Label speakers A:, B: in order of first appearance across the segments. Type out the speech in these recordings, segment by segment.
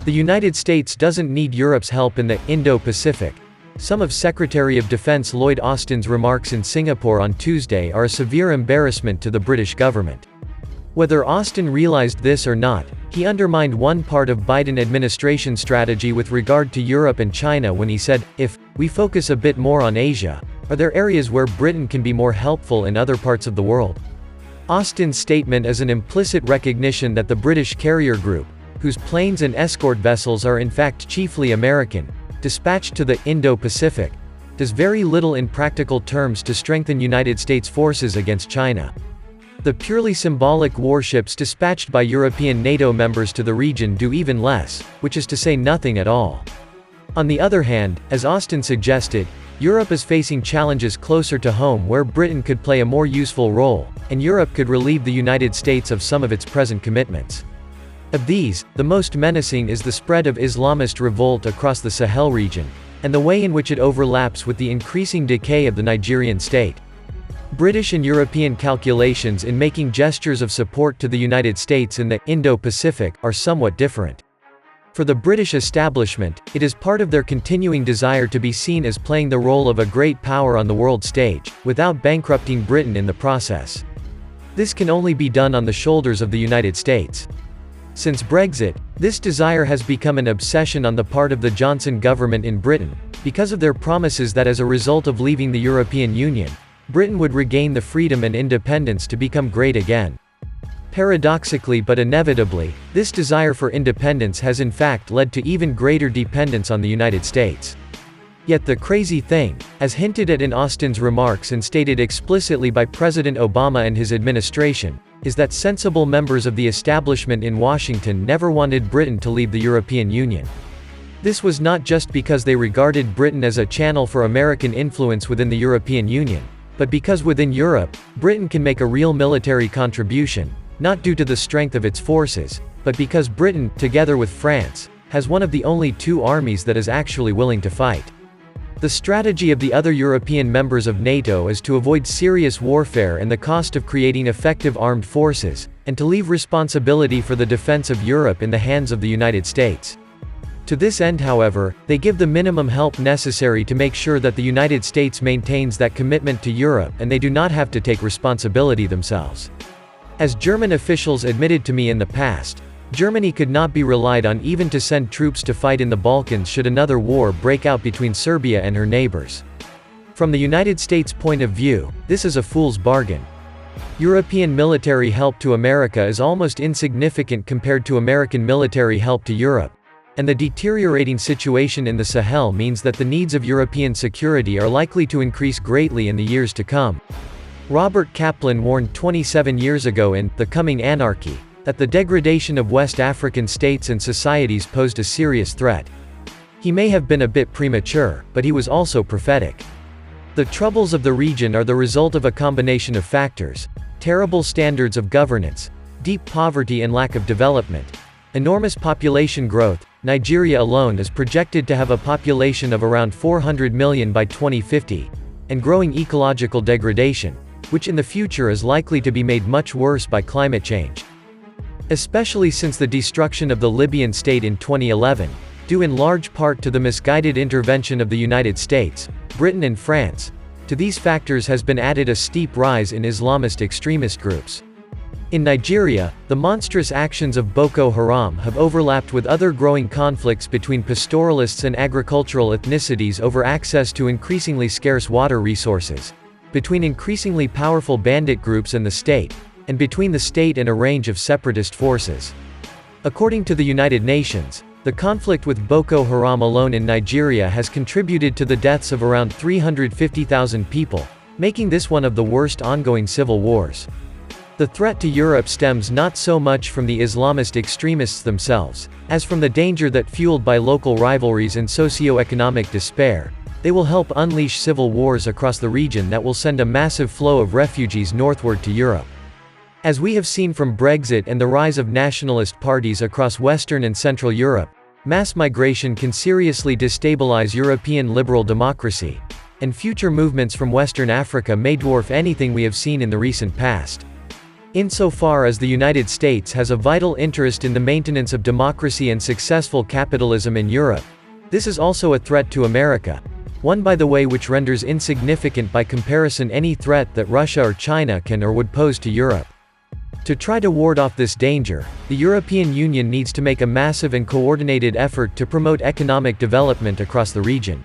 A: The United States doesn't need Europe's help in the Indo-Pacific. Some of Secretary of Defense Lloyd Austin's remarks in Singapore on Tuesday are a severe embarrassment to the British government. Whether Austin realized this or not, he undermined one part of Biden administration strategy with regard to Europe and China when he said, "If we focus a bit more on Asia, are there areas where Britain can be more helpful in other parts of the world?" Austin's statement is an implicit recognition that the British carrier group, whose planes and escort vessels are in fact chiefly American, dispatched to the Indo-Pacific, does very little in practical terms to strengthen United States forces against China. The purely symbolic warships dispatched by European NATO members to the region do even less, which is to say nothing at all. On the other hand, as Austin suggested, Europe is facing challenges closer to home where Britain could play a more useful role, and Europe could relieve the United States of some of its present commitments. Of these, the most menacing is the spread of Islamist revolt across the Sahel region, and the way in which it overlaps with the increasing decay of the Nigerian state. British and European calculations in making gestures of support to the United States in the Indo-Pacific are somewhat different. For the British establishment, it is part of their continuing desire to be seen as playing the role of a great power on the world stage, without bankrupting Britain in the process. This can only be done on the shoulders of the United States. Since Brexit, this desire has become an obsession on the part of the Johnson government in Britain, because of their promises that as a result of leaving the European Union, Britain would regain the freedom and independence to become great again. Paradoxically but inevitably, this desire for independence has in fact led to even greater dependence on the United States. Yet the crazy thing, as hinted at in Austin's remarks and stated explicitly by President Obama and his administration, is that sensible members of the establishment in Washington never wanted Britain to leave the European Union. This was not just because they regarded Britain as a channel for American influence within the European Union, but because within Europe, Britain can make a real military contribution, not due to the strength of its forces, but because Britain, together with France, has one of the only two armies that is actually willing to fight. The strategy of the other European members of NATO is to avoid serious warfare and the cost of creating effective armed forces, and to leave responsibility for the defense of Europe in the hands of the United States. To this end, however, they give the minimum help necessary to make sure that the United States maintains that commitment to Europe and they do not have to take responsibility themselves. As German officials admitted to me in the past, Germany could not be relied on even to send troops to fight in the Balkans should another war break out between Serbia and her neighbors. From the United States' point of view, this is a fool's bargain. European military help to America is almost insignificant compared to American military help to Europe. And the deteriorating situation in the Sahel means that the needs of European security are likely to increase greatly in the years to come. Robert Kaplan warned 27 years ago in The Coming Anarchy, that the degradation of West African states and societies posed a serious threat. He may have been a bit premature, but he was also prophetic. The troubles of the region are the result of a combination of factors: terrible standards of governance, deep poverty and lack of development, enormous population growth. Nigeria alone is projected to have a population of around 400 million by 2050, and growing ecological degradation, which in the future is likely to be made much worse by climate change. Especially since the destruction of the Libyan state in 2011, due in large part to the misguided intervention of the United States, Britain and France. To these factors has been added a steep rise in Islamist extremist groups. In Nigeria, the monstrous actions of Boko Haram have overlapped with other growing conflicts between pastoralists and agricultural ethnicities over access to increasingly scarce water resources, between increasingly powerful bandit groups and the state, and between the state and a range of separatist forces. According to the United Nations, the conflict with Boko Haram alone in Nigeria has contributed to the deaths of around 350,000 people, making this one of the worst ongoing civil wars. The threat to Europe stems not so much from the Islamist extremists themselves, as from the danger that, fueled by local rivalries and socio-economic despair, they will help unleash civil wars across the region that will send a massive flow of refugees northward to Europe. As we have seen from Brexit and the rise of nationalist parties across Western and Central Europe, mass migration can seriously destabilize European liberal democracy, and future movements from Western Africa may dwarf anything we have seen in the recent past. Insofar as the United States has a vital interest in the maintenance of democracy and successful capitalism in Europe, this is also a threat to America, one by the way which renders insignificant by comparison any threat that Russia or China can or would pose to Europe. To try to ward off this danger, the European Union needs to make a massive and coordinated effort to promote economic development across the region.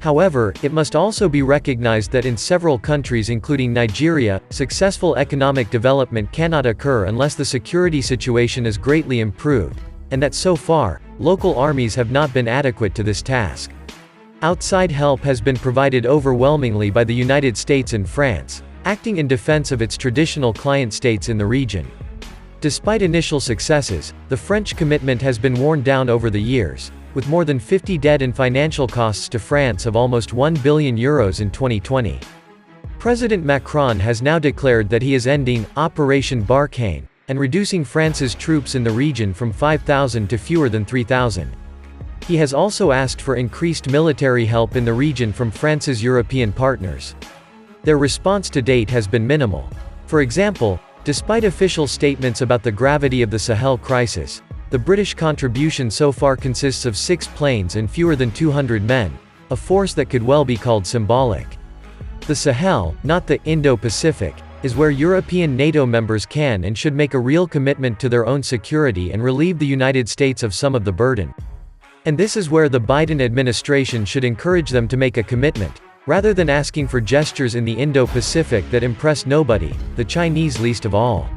A: However, it must also be recognized that in several countries including Nigeria, successful economic development cannot occur unless the security situation is greatly improved, and that so far, local armies have not been adequate to this task. Outside help has been provided overwhelmingly by the United States and France, acting in defense of its traditional client states in the region. Despite initial successes, the French commitment has been worn down over the years, with more than 50 dead and financial costs to France of almost €1 billion in 2020. President Macron has now declared that he is ending Operation Barkhane, and reducing France's troops in the region from 5,000 to fewer than 3,000. He has also asked for increased military help in the region from France's European partners. Their response to date has been minimal. For example, despite official statements about the gravity of the Sahel crisis, the British contribution so far consists of 6 planes and fewer than 200 men, a force that could well be called symbolic. The Sahel, not the Indo-Pacific, is where European NATO members can and should make a real commitment to their own security and relieve the United States of some of the burden. And this is where the Biden administration should encourage them to make a commitment, rather than asking for gestures in the Indo-Pacific that impress nobody, the Chinese least of all.